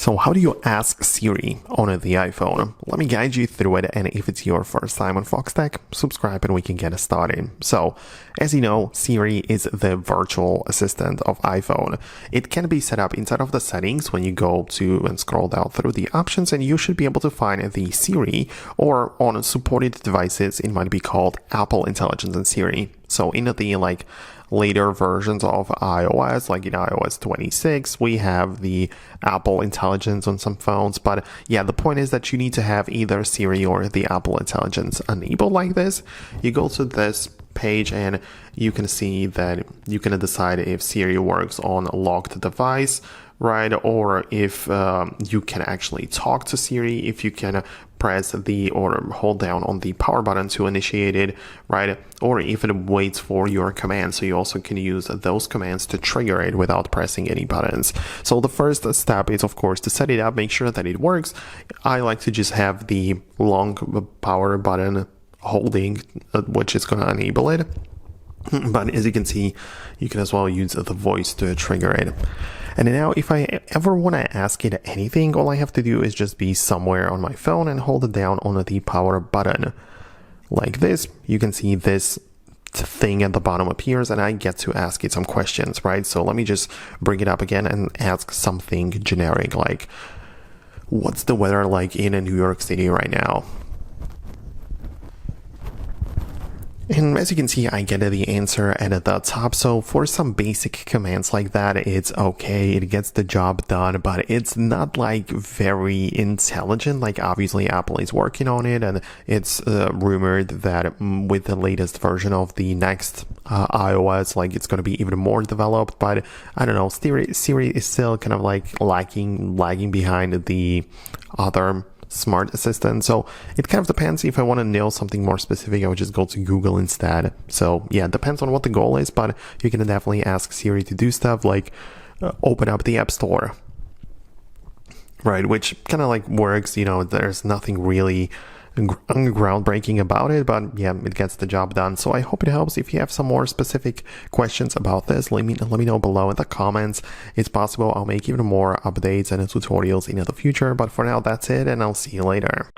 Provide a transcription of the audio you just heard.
So how do you ask Siri on the iPhone? Let me guide you through it, and if it's your first time on Foxtecc, subscribe and we can get started. So, as you know, Siri is the virtual assistant of iPhone. It can be set up inside of the settings when you go to and scroll down through the options, and you should be able to find the Siri, or on supported devices, it might be called Apple Intelligence and Siri. So in the later versions of iOS, like in iOS 26, we have the Apple Intelligence on some phones. But yeah, the point is that you need to have either Siri or the Apple Intelligence enabled like this. You go to this page and you can see that you can decide if Siri works on a locked device, right? Or if you can actually talk to Siri, if you can press the or hold down on the power button to initiate it, right? Or if it waits for your command. So you also can use those commands to trigger it without pressing any buttons. So the first step is, of course, to set it up, make sure that it works. I like to just have the long power button holding, which is going to enable it. But as you can see, you can as well use the voice to trigger it. And now if I ever want to ask it anything, all I have to do is just be somewhere on my phone and hold it down on the power button. Like this, you can see this thing at the bottom appears and I get to ask it some questions, right? So let me just bring it up again and ask something generic like, what's the weather like in New York City right now? And as you can see, I get the answer at the top. So for some basic commands like that, it's okay. It gets the job done, but it's not like very intelligent. Like obviously Apple is working on it, and it's rumored that with the latest version of the next iOS, like it's going to be even more developed. But I don't know, Siri is still kind of like lagging behind the other smart assistant. So it kind of depends. If I want to know something more specific, I would just go to Google instead. So yeah, it depends on what the goal is, but you can definitely ask Siri to do stuff like open up the App Store, right? Which kind of like works, there's nothing really groundbreaking about it, but yeah, it gets the job done. So I hope it helps. If you have some more specific questions about this, let me know below in the comments. It's possible I'll make even more updates and tutorials in the future, but for now that's it, and I'll see you later.